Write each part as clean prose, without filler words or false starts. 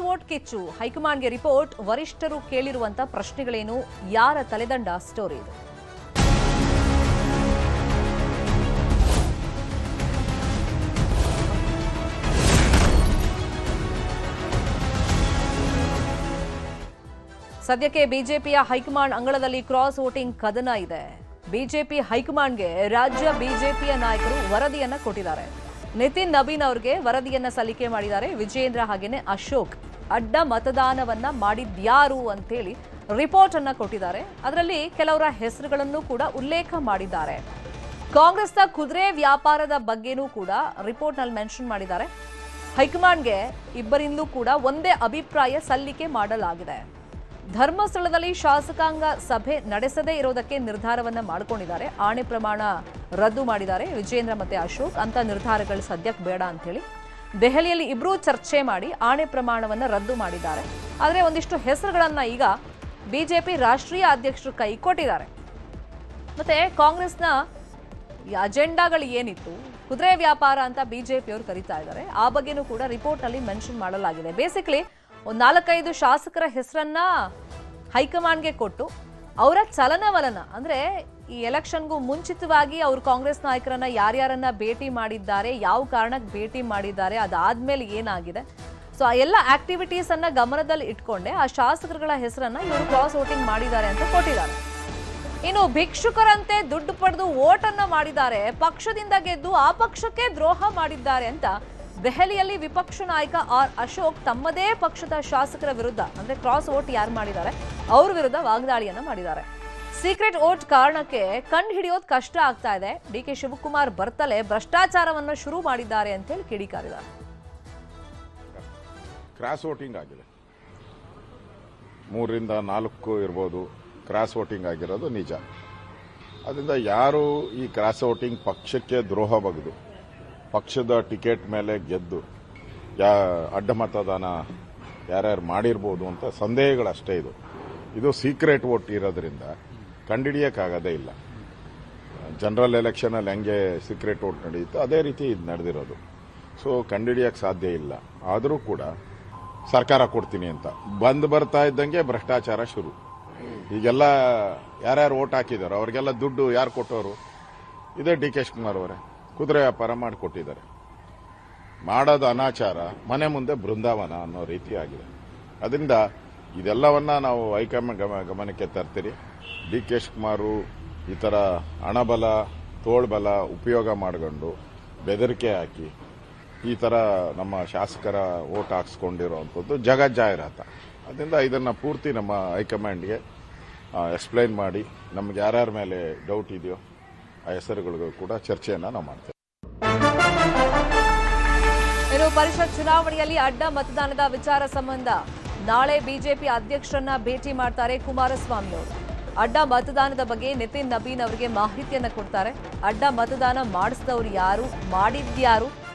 Vote ಕಿಚ್ಚು ಹೈಕಮಾಂಡ್ಗೆ report ವರಿಷ್ಠರು ಕೇಳಿರುವಂತ ಪ್ರಶ್ನೆಗಳೇನು ಯಾರ ತಲೆದಂಡ ಸ್ಟೋರಿ ಇದು ಸದ್ಯಕ್ಕೆ ಬಿಜೆಪಿಯ ಹೈಕಮಾಂಡ್ ಅಂಗಳದಲ್ಲಿ ಕ್ರಾಸ್ ವೋಟಿಂಗ್ ಕದನ ಇದೆ. ಬಿಜೆಪಿ ಹೈಕಮಾಂಡ್ಗೆ ರಾಜ್ಯ ಬಿಜೆಪಿಯ ನಾಯಕರು ವರದಿಯನ್ನ ಕೊಟ್ಟಿದ್ದಾರೆ. ನಿತಿನ್ ನಬೀನ್ ಅವರಿಗೆ ವರದಿಯನ್ನ ಸಲ್ಲಿಕೆ ಮಾಡಿದ್ದಾರೆ. ವಿಜೇಂದ್ರ ಹಾಗೇನೆ ಅಶೋಕ್ ಅಡ್ಡ ಮತದಾನವನ್ನ ಮಾಡಿದ್ಯಾರು ಅಂತೇಳಿ ರಿಪೋರ್ಟ್ ಅನ್ನ ಕೊಟ್ಟಿದ್ದಾರೆ. ಅದರಲ್ಲಿ ಕೆಲವರ ಹೆಸರುಗಳನ್ನು ಕೂಡ ಉಲ್ಲೇಖ ಮಾಡಿದ್ದಾರೆ. ಕಾಂಗ್ರೆಸ್ನ ಕುದುರೆ ವ್ಯಾಪಾರದ ಬಗ್ಗೆನೂ ಕೂಡ ರಿಪೋರ್ಟ್ ನಲ್ಲಿ ಮೆನ್ಷನ್ ಮಾಡಿದ್ದಾರೆ. ಹೈಕಮಾಂಡ್ಗೆ ಇಬ್ಬರಿಂದೂ ಕೂಡ ಒಂದೇ ಅಭಿಪ್ರಾಯ ಸಲ್ಲಿಕೆ ಮಾಡಲಾಗಿದೆ. ಧರ್ಮಸ್ಥಳದಲ್ಲಿ ಶಾಸಕಾಂಗ ಸಭೆ ನಡೆಸದೇ ಇರೋದಕ್ಕೆ ನಿರ್ಧಾರವನ್ನ ಮಾಡಿಕೊಂಡಿದ್ದಾರೆ. ಆಣೆ ಪ್ರಮಾಣ ರದ್ದು ಮಾಡಿದ್ದಾರೆ ವಿಜೇಂದ್ರ ಮತ್ತೆ ಅಶೋಕ್. ಅಂತ ನಿರ್ಧಾರಗಳು ಸದ್ಯಕ್ಕೆ ಬೇಡ ಅಂತ ಹೇಳಿ ದೆಹಲಿಯಲ್ಲಿ ಇಬ್ರು ಚರ್ಚೆ ಮಾಡಿ ಆಣೆ ಪ್ರಮಾಣವನ್ನ ರದ್ದು ಮಾಡಿದ್ದಾರೆ. ಆದರೆ ಒಂದಿಷ್ಟು ಹೆಸರುಗಳನ್ನ ಈಗ ಬಿಜೆಪಿ ರಾಷ್ಟ್ರೀಯ ಅಧ್ಯಕ್ಷರು ಕೈ ಕೊಟ್ಟಿದ್ದಾರೆ. ಮತ್ತೆ ಕಾಂಗ್ರೆಸ್ನ ಅಜೆಂಡಾಗಳು ಏನಿತ್ತು, ಕುದುರೆ ವ್ಯಾಪಾರ ಅಂತ ಬಿಜೆಪಿಯವರು ಕರೀತಾ ಇದ್ದಾರೆ. ಆ ಬಗ್ಗೆನೂ ಕೂಡ ರಿಪೋರ್ಟ್ ನಲ್ಲಿ ಮೆನ್ಷನ್ ಮಾಡಲಾಗಿದೆ. ಬೇಸಿಕಲಿ ಒಂದು 4-5 ಶಾಸಕರ ಹೆಸರನ್ನ ಹೈಕಮಾಂಡ್ಗೆ ಕೊಟ್ಟು ಅವರ ಚಲನವಲನ ಅಂದ್ರೆ ಈ ಎಲೆಕ್ಷನ್ಗೂ ಮುಂಚಿತವಾಗಿ ಅವರು ಕಾಂಗ್ರೆಸ್ ನಾಯಕರನ್ನ ಯಾರ್ಯಾರನ್ನ ಭೇಟಿ ಮಾಡಿದ್ದಾರೆ, ಯಾವ ಕಾರಣಕ್ಕೆ ಭೇಟಿ ಮಾಡಿದ್ದಾರೆ, ಅದಾದ್ಮೇಲೆ ಏನಾಗಿದೆ, ಸೊ ಆ ಎಲ್ಲ ಆಕ್ಟಿವಿಟೀಸ್ ಅನ್ನ ಗಮನದಲ್ಲಿ ಇಟ್ಕೊಂಡೆ ಆ ಶಾಸಕರುಗಳ ಹೆಸರನ್ನ ಇವರು ಕ್ರಾಸ್ ವೋಟಿಂಗ್ ಮಾಡಿದ್ದಾರೆ ಅಂತ ಕೊಟ್ಟಿದ್ದಾರೆ. ಇನ್ನು ಭಿಕ್ಷುಕರಂತೆ ದುಡ್ಡು ಪಡೆದು ವೋಟ್ ಅನ್ನ ಮಾಡಿದ್ದಾರೆ, ಪಕ್ಷದಿಂದ ಗೆದ್ದು ಆ ಪಕ್ಷಕ್ಕೆ ದ್ರೋಹ ಮಾಡಿದ್ದಾರೆ ಅಂತ ದೆಹಲಿಯಲ್ಲಿ ವಿಪಕ್ಷ ನಾಯಕ ಆರ್ ಅಶೋಕ್ ತಮ್ಮದೇ ಪಕ್ಷದ ಶಾಸಕರ ವಿರುದ್ಧ ಅಂದ್ರೆ ಕ್ರಾಸ್ ವೋಟ್ ಯಾರು ಮಾಡಿದ್ದಾರೆ ಅವ್ರ ವಿರುದ್ಧ ವಾಗ್ದಾಳಿಯನ್ನ ಮಾಡಿದ್ದಾರೆ. ಸೀಕ್ರೆಟ್ ವೋಟ್ ಕಾರಣಕ್ಕೆ ಕಂಡು ಹಿಡಿಯೋದು ಕಷ್ಟ ಆಗ್ತಾ ಇದೆ. ಡಿಕೆ ಶಿವಕುಮಾರ್ ಬರ್ತಲೇ ಭ್ರಷ್ಟಾಚಾರವನ್ನ ಶುರು ಮಾಡಿದ್ದಾರೆ ಅಂತ ಹೇಳಿ ಕಿಡಿಕಾರಿದ್ದಾರೆ. ಕ್ರಾಸ್ ವೋಟಿಂಗ್ ಆಗಿದೆ, 3ರಿಂದ 4 ಇರ್ಬೋದು. ಕ್ರಾಸ್ ವೋಟಿಂಗ್ ಆಗಿರೋದು ನಿಜ. ಅದರಿಂದ ಯಾರು ಈ ಕ್ರಾಸ್ ವೋಟಿಂಗ್ ಪಕ್ಷಕ್ಕೆ ದ್ರೋಹ ಬಗೆದು ಪಕ್ಷದ ಟಿಕೆಟ್ ಮೇಲೆ ಗೆದ್ದು ಅಡ್ಡ ಮತದಾನ ಯಾರ್ಯಾರು ಮಾಡಿರ್ಬೋದು ಅಂತ ಸಂದೇಹಗಳಷ್ಟೇ. ಇದು ಸೀಕ್ರೆಟ್ ವೋಟ್ ಇರೋದ್ರಿಂದ ಕಂಡುಹಿಡಿಯೋಕ್ಕಾಗೋದೇ ಇಲ್ಲ. ಜನರಲ್ ಎಲೆಕ್ಷನಲ್ಲಿ ಹೆಂಗೆ ಸೀಕ್ರೆಟ್ ವೋಟ್ ನಡೆಯುತ್ತೋ ಅದೇ ರೀತಿ ಇದು ನಡೆದಿರೋದು. ಸೊ ಕಂಡುಹಿಡಿಯೋಕ್ಕೆ ಸಾಧ್ಯ ಇಲ್ಲ. ಆದರೂ ಕೂಡ ಸರ್ಕಾರ ಕೊಡ್ತೀನಿ ಅಂತ ಬರ್ತಾ ಇದ್ದಂಗೆ ಭ್ರಷ್ಟಾಚಾರ ಶುರು. ಈಗೆಲ್ಲ ಯಾರ್ಯಾರು ವೋಟ್ ಹಾಕಿದಾರೋ ಅವ್ರಿಗೆಲ್ಲ ದುಡ್ಡು ಯಾರು ಕೊಟ್ಟವರು? ಇದೇ ಡಿ ಕೆ ಶಿವಕುಮಾರ್ ಅವರೇ ಕುದುರೆ ವ್ಯಾಪಾರ ಮಾಡಿಕೊಟ್ಟಿದ್ದಾರೆ. ಮಾಡೋದು ಅನಾಚಾರ, ಮನೆ ಮುಂದೆ ಬೃಂದಾವನ ಅನ್ನೋ ರೀತಿ ಆಗಿದೆ. ಅದರಿಂದ ಇದೆಲ್ಲವನ್ನ ನಾವು ಹೈಕಮಾಂಡ್ ಗಮನಕ್ಕೆ ತರ್ತೀರಿ. ಡಿ ಕೆ ಶಿವಕುಮಾರ್ ಈ ಥರ ಹಣಬಲ ತೋಳ್ಬಲ ಉಪಯೋಗ ಮಾಡಿಕೊಂಡು ಬೆದರಿಕೆ ಹಾಕಿ ಈ ಥರ ನಮ್ಮ ಶಾಸಕರ ವೋಟ್ ಹಾಕ್ಸ್ಕೊಂಡಿರೋವಂಥದ್ದು ಜಗಜ್ಜಾಹಿರಾತ. ಅದರಿಂದ ಇದನ್ನು ಪೂರ್ತಿ ನಮ್ಮ ಹೈಕಮಾಂಡ್ಗೆ ಎಕ್ಸ್ಪ್ಲೈನ್ ಮಾಡಿ ನಮ್ಗೆ ಯಾರ್ಯಾರ ಮೇಲೆ ಡೌಟ್ ಇದೆಯೋ ಆ ಹೆಸರುಗಳಿಗೂ ಕೂಡ ಚರ್ಚೆಯನ್ನ ನಾವು ಮಾಡ್ತೇವೆ. ಇನ್ನು ಪರಿಷತ್ ಚುನಾವಣೆಯಲ್ಲಿ ಅಡ್ಡ ಮತದಾನದ ವಿಚಾರ ಸಂಬಂಧ ನಾಳೆ ಬಿಜೆಪಿ ಅಧ್ಯಕ್ಷರನ್ನ ಭೇಟಿ ಮಾಡ್ತಾರೆ ಕುಮಾರಸ್ವಾಮಿ ಅವರು. ಅಡ್ಡ ಮತದಾನದ ಬಗ್ಗೆ ನಿತಿನ್ ನಬೀನ್ ಅವರಿಗೆ ಮಾಹಿತಿಯನ್ನ ಕೊಡ್ತಾರೆ. ಅಡ್ಡ ಮತದಾನ ಮಾಡಿಸಿದವರು ಯಾರು, ಮಾಡಿದ್ಯಾರು,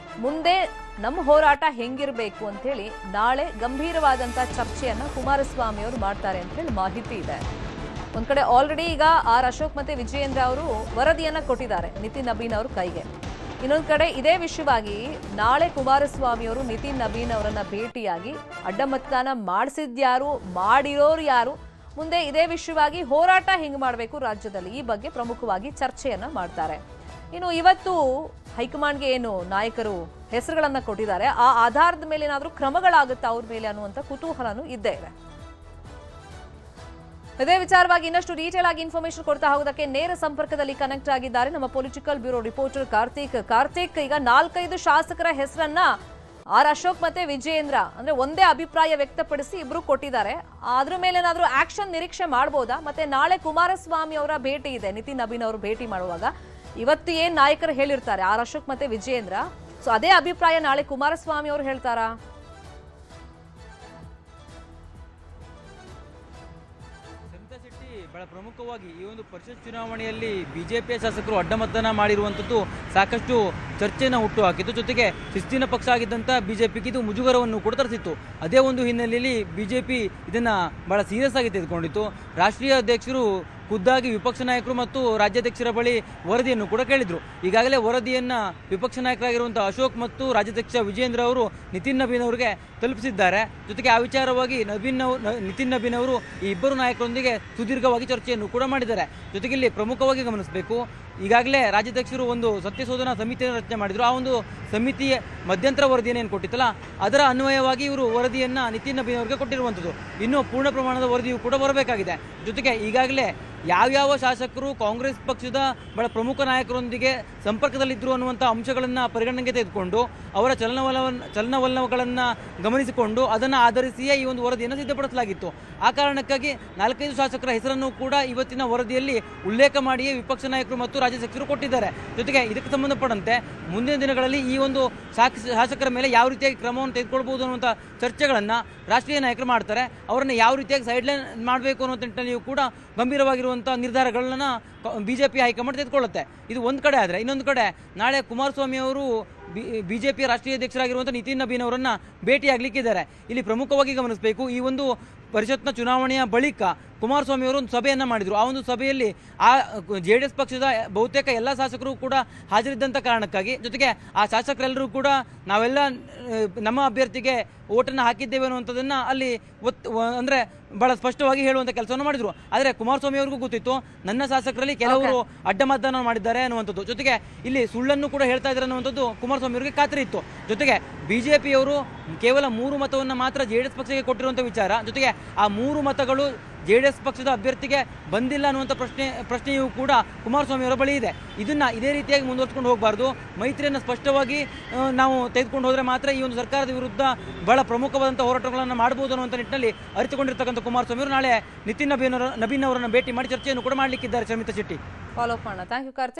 ಮುಂದೆ ನಮ್ಮ ಹೋರಾಟ ಹೆಂಗಿರಬೇಕು ಅಂತ ಹೇಳಿ ನಾಳೆ ಗಂಭೀರವಾದಂತಹ ಚರ್ಚೆಯನ್ನ ಕುಮಾರಸ್ವಾಮಿ ಅವರು ಮಾಡ್ತಾರೆ ಅಂತ ಹೇಳಿ ಮಾಹಿತಿ ಇದೆ. ಒಂದ್ ಕಡೆ ಆಲ್ರೆಡಿ ಈಗ ಆರ್ ಅಶೋಕ್ ಮತ್ತೆ ವಿಜಯೇಂದ್ರ ಅವರು ವರದಿಯನ್ನ ಕೊಟ್ಟಿದ್ದಾರೆ ನಿತಿನ್ ನಬೀನ್ ಅವ್ರ ಕೈಗೆ. ಇನ್ನೊಂದ್ ಕಡೆ ಇದೇ ವಿಷಯವಾಗಿ ನಾಳೆ ಕುಮಾರಸ್ವಾಮಿ ಅವರು ನಿತಿನ್ ನಬೀನ್ ಅವರನ್ನ ಭೇಟಿಯಾಗಿ ಅಡ್ಡ ಮತದಾನ ಮಾಡಿಸಿದ್ಯಾರು, ಮಾಡಿರೋರು ಯಾರು, ಮುಂದೆ ಇದೇ ವಿಷಯವಾಗಿ ಹೋರಾಟ ಹೆಂಗ್ ಮಾಡಬೇಕು ರಾಜ್ಯದಲ್ಲಿ, ಈ ಬಗ್ಗೆ ಪ್ರಮುಖವಾಗಿ ಚರ್ಚೆಯನ್ನ ಮಾಡ್ತಾರೆ. ಇನ್ನು ಇವತ್ತು ಹೈಕಮಾಂಡ್ಗೆ ಏನು ನಾಯಕರು ಹೆಸರುಗಳನ್ನ ಕೊಟ್ಟಿದ್ದಾರೆ ಆ ಆಧಾರದ ಮೇಲೆ ಏನಾದ್ರೂ ಕ್ರಮಗಳಾಗುತ್ತಾ ಅವ್ರ ಮೇಲೆ ಅನ್ನುವಂತ ಕುತೂಹಲನೂ ಇದ್ದೇ ಇದೆ. ಇದೇ ವಿಚಾರವಾಗಿ ಇನ್ನಷ್ಟು ಡೀಟೇಲ್ ಆಗಿ ಇನ್ಫಾರ್ಮೇಶನ್ ಕೊಡ್ತಾ ಹೋಗೋದಕ್ಕೆ ನೇರ ಸಂಪರ್ಕದಲ್ಲಿ ಕನೆಕ್ಟ್ ಆಗಿದ್ದಾರೆ ನಮ್ಮ ಪೊಲಿಟಿಕಲ್ ಬ್ಯೂರೋ ರಿಪೋರ್ಟರ್ ಕಾರ್ತಿಕ್. ಈಗ 4-5 ಶಾಸಕರ ಹೆಸರನ್ನ ಆರ್ ಅಶೋಕ್ ಮತ್ತೆ ವಿಜಯೇಂದ್ರ ಅಂದ್ರೆ ಒಂದೇ ಅಭಿಪ್ರಾಯ ವ್ಯಕ್ತಪಡಿಸಿ ಇಬ್ರು ಕೊಟ್ಟಿದ್ದಾರೆ. ಅದ್ರ ಮೇಲೆ ಏನಾದ್ರೂ ಆಕ್ಷನ್ ನಿರೀಕ್ಷೆ ಮಾಡಬಹುದಾ? ಮತ್ತೆ ನಾಳೆ ಕುಮಾರಸ್ವಾಮಿ ಅವರ ಭೇಟಿ ಇದೆ, ನಿತಿನ್ ನಬೀನ್ ಅವರು ಭೇಟಿ ಮಾಡುವಾಗ ಇವತ್ತು ಏನ್ ನಾಯಕರು ಹೇಳಿರ್ತಾರೆ ಆರ್ ಅಶೋಕ್ ಮತ್ತೆ ವಿಜಯೇಂದ್ರ, ಸೊ ಅದೇ ಅಭಿಪ್ರಾಯ ನಾಳೆ ಕುಮಾರಸ್ವಾಮಿ ಅವರು ಹೇಳ್ತಾರಾ? ಬಹಳ ಪ್ರಮುಖವಾಗಿ ಈ ಒಂದು ಪರಿಷತ್ ಚುನಾವಣೆಯಲ್ಲಿ ಬಿಜೆಪಿಯ ಶಾಸಕರು ಅಡ್ಡ ಮತದಾನ ಮಾಡಿರುವಂಥದ್ದು ಸಾಕಷ್ಟು ಚರ್ಚೆಯನ್ನು ಹುಟ್ಟು ಹಾಕಿತ್ತು. ಜೊತೆಗೆ ಶಿಸ್ತಿನ ಪಕ್ಷ ಆಗಿದ್ದಂಥ ಬಿಜೆಪಿಗೆ ಇದು ಮುಜುಗರವನ್ನು ಕೂಡ ತರಿಸಿತ್ತು. ಅದೇ ಒಂದು ಹಿನ್ನೆಲೆಯಲ್ಲಿ ಬಿಜೆಪಿ ಇದನ್ನು ಬಹಳ ಸೀರಿಯಸ್ ಆಗಿ ತೆಗೆದುಕೊಂಡಿತ್ತು. ರಾಷ್ಟ್ರೀಯ ಅಧ್ಯಕ್ಷರು ಖುದ್ದಾಗಿ ವಿಪಕ್ಷ ನಾಯಕರು ಮತ್ತು ರಾಜ್ಯಾಧ್ಯಕ್ಷರ ಬಳಿ ವರದಿಯನ್ನು ಕೂಡ ಕೇಳಿದ್ರು. ಈಗಾಗಲೇ ವರದಿಯನ್ನ ವಿಪಕ್ಷ ನಾಯಕರಾಗಿರುವಂತಹ ಅಶೋಕ್ ಮತ್ತು ರಾಜ್ಯಾಧ್ಯಕ್ಷ ವಿಜೇಂದ್ರ ಅವರು ನಿತಿನ್ ನಬೀನ್ ಅವರಿಗೆ ತಲುಪಿಸಿದ್ದಾರೆ. ಜೊತೆಗೆ ಆ ವಿಚಾರವಾಗಿ ನಿತಿನ್ ನಬೀನ್ ಅವರು ಈ ಇಬ್ಬರು ನಾಯಕರೊಂದಿಗೆ ಸುದೀರ್ಘವಾಗಿ ಚರ್ಚೆಯನ್ನು ಕೂಡ ಮಾಡಿದ್ದಾರೆ. ಜೊತೆಗೆ ಇಲ್ಲಿ ಪ್ರಮುಖವಾಗಿ ಗಮನಿಸಬೇಕು, ಈಗಾಗಲೇ ರಾಜ್ಯಾಧ್ಯಕ್ಷರು ಒಂದು ಸತ್ಯಶೋಧನಾ ಸಮಿತಿಯನ್ನು ರಚನೆ ಮಾಡಿದ್ರು. ಆ ಒಂದು ಸಮಿತಿಯ ಮಧ್ಯಂತರ ವರದಿಯನ್ನು ಏನು ಕೊಟ್ಟಿತ್ತಲ್ಲ, ಅದರ ಅನ್ವಯವಾಗಿ ಇವರು ವರದಿಯನ್ನ ನಿತಿನ್ ನಬೀನ್ ಅವರಿಗೆ ಕೊಟ್ಟಿರುವಂಥದ್ದು. ಇನ್ನು ಪೂರ್ಣ ಪ್ರಮಾಣದ ವರದಿಯು ಕೂಡ ಬರಬೇಕಾಗಿದೆ. ಜೊತೆಗೆ ಈಗಾಗಲೇ ಯಾವ್ಯಾವ ಶಾಸಕರು ಕಾಂಗ್ರೆಸ್ ಪಕ್ಷದ ಬಹಳ ಪ್ರಮುಖ ನಾಯಕರೊಂದಿಗೆ ಸಂಪರ್ಕದಲ್ಲಿದ್ದರು ಅನ್ನುವಂಥ ಅಂಶಗಳನ್ನು ಪರಿಗಣನೆಗೆ ತೆಗೆದುಕೊಂಡು ಅವರ ಚಲನವಲನಗಳನ್ನು ಗಮನಿಸಿಕೊಂಡು ಅದನ್ನು ಆಧರಿಸಿಯೇ ಈ ಒಂದು ವರದಿಯನ್ನು ಸಿದ್ಧಪಡಿಸಲಾಗಿತ್ತು. ಆ ಕಾರಣಕ್ಕಾಗಿ 4-5 ಶಾಸಕರ ಹೆಸರನ್ನು ಕೂಡ ಇವತ್ತಿನ ವರದಿಯಲ್ಲಿ ಉಲ್ಲೇಖ ಮಾಡಿಯೇ ವಿಪಕ್ಷ ನಾಯಕರು ಮತ್ತು ರಾಜ್ಯಾಧ್ಯಕ್ಷರು ಕೊಟ್ಟಿದ್ದಾರೆ. ಜೊತೆಗೆ ಇದಕ್ಕೆ ಸಂಬಂಧಪಟ್ಟಂತೆ ಮುಂದಿನ ದಿನಗಳಲ್ಲಿ ಈ ಒಂದು ಶಾಸಕರ ಮೇಲೆ ಯಾವ ರೀತಿಯಾಗಿ ಕ್ರಮವನ್ನು ತೆಗೆದುಕೊಳ್ಬಹುದು ಅನ್ನುವಂಥ ಚರ್ಚೆಗಳನ್ನು ರಾಷ್ಟ್ರೀಯ ನಾಯಕರು ಮಾಡ್ತಾರೆ. ಅವರನ್ನು ಯಾವ ರೀತಿಯಾಗಿ ಸೈಡ್ಲೈನ್ ಮಾಡಬೇಕು ಅನ್ನೋ ನಿಟ್ಟಿನಲ್ಲಿಯೂ ಕೂಡ ಗಂಭೀರವಾಗಿರುವಂಥ ನಿರ್ಧಾರಗಳನ್ನ ಬಿಜೆಪಿ ಹೈಕಮಾಂಡ್ ತೆಗೆದುಕೊಳ್ಳುತ್ತೆ. ಇದು ಒಂದು ಕಡೆ ಆದರೆ, ಇನ್ನೊಂದು ಕಡೆ ನಾಳೆ ಕುಮಾರಸ್ವಾಮಿ ಅವರು ಬಿಜೆಪಿಯ ರಾಷ್ಟ್ರೀಯ ಅಧ್ಯಕ್ಷರಾಗಿರುವಂಥ ನಿತಿನ್ ನಬೀನ್ ಅವರನ್ನು ಭೇಟಿಯಾಗಲಿಕ್ಕಿದ್ದಾರೆ. ಇಲ್ಲಿ ಪ್ರಮುಖವಾಗಿ ಗಮನಿಸಬೇಕು, ಈ ಒಂದು ಪರಿಷತ್ನ ಚುನಾವಣೆಯ ಬಳಿಕ ಕುಮಾರಸ್ವಾಮಿ ಅವರು ಒಂದು ಸಭೆಯನ್ನು ಮಾಡಿದರು. ಆ ಒಂದು ಸಭೆಯಲ್ಲಿ JDS ಪಕ್ಷದ ಬಹುತೇಕ ಎಲ್ಲ ಶಾಸಕರು ಕೂಡ ಹಾಜರಿದ್ದಂಥ ಕಾರಣಕ್ಕಾಗಿ, ಜೊತೆಗೆ ಆ ಶಾಸಕರೆಲ್ಲರೂ ಕೂಡ ನಾವೆಲ್ಲ ನಮ್ಮ ಅಭ್ಯರ್ಥಿಗೆ ಓಟನ್ನು ಹಾಕಿದ್ದೇವೆ ಅನ್ನುವಂಥದ್ದನ್ನು ಅಲ್ಲಿ ಅಂದರೆ ಬಹಳ ಸ್ಪಷ್ಟವಾಗಿ ಹೇಳುವಂಥ ಕೆಲಸವನ್ನು ಮಾಡಿದರು. ಆದರೆ ಕುಮಾರಸ್ವಾಮಿ ಅವ್ರಿಗೂ ಗೊತ್ತಿತ್ತು, ನನ್ನ ಶಾಸಕರಲ್ಲಿ ಕೆಲವರು ಅಡ್ಡ ಮತದಾನ ಮಾಡಿದ್ದಾರೆ ಅನ್ನುವಂಥದ್ದು. ಜೊತೆಗೆ ಇಲ್ಲಿ ಸುಳ್ಳನ್ನು ಕೂಡ ಹೇಳ್ತಾ ಇದ್ದಾರೆ ಅನ್ನುವಂಥದ್ದು ಕುಮಾರಸ್ವಾಮಿ ಅವರಿಗೆ ಖಾತ್ರಿ ಇತ್ತು. ಜೊತೆಗೆ ಬಿಜೆಪಿಯವರು ಕೇವಲ 3 ಮತವನ್ನು ಮಾತ್ರ JDS ಪಕ್ಷಕ್ಕೆ ಕೊಟ್ಟಿರುವಂಥ ವಿಚಾರ, ಜೊತೆಗೆ ಆ 3 ಮತಗಳು JDS ಪಕ್ಷದ ಅಭ್ಯರ್ಥಿಗೆ ಬಂದಿಲ್ಲ ಅನ್ನುವಂಥ ಪ್ರಶ್ನೆಯೂ ಕೂಡ ಕುಮಾರಸ್ವಾಮಿ ಅವರ ಬಳಿ ಇದೆ. ಇದನ್ನ ಇದೇ ರೀತಿಯಾಗಿ ಮುಂದುವರ್ಸ್ಕೊಂಡು ಹೋಗಬಾರ್ದು. ಮೈತ್ರಿಯನ್ನು ಸ್ಪಷ್ಟವಾಗಿ ನಾವು ತೆಗೆದುಕೊಂಡು ಹೋದರೆ ಮಾತ್ರ ಈ ಒಂದು ಸರ್ಕಾರದ ವಿರುದ್ಧ ಬಹಳ ಪ್ರಮುಖವಾದಂಥ ಹೋರಾಟಗಳನ್ನು ಮಾಡಬಹುದು ಅನ್ನುವಂಥ ನಿಟ್ಟಿನಲ್ಲಿ ಅರಿತುಕೊಂಡಿರ್ತಕ್ಕಂಥ ಕುಮಾರಸ್ವಾಮಿ ಅವರು ನಾಳೆ ನಿತಿನ್ ನಬೀನ್ ಅವರನ್ನು ಭೇಟಿ ಮಾಡಿ ಚರ್ಚೆಯನ್ನು ಕೂಡ ಮಾಡಲಿಕ್ಕಿದ್ದಾರೆ. ಶಮಿತಾ ಶೆಟ್ಟಿ, ಫಾಲೋ ಅಪ್ ಮಾಡೋಣ. Thank you Karthik.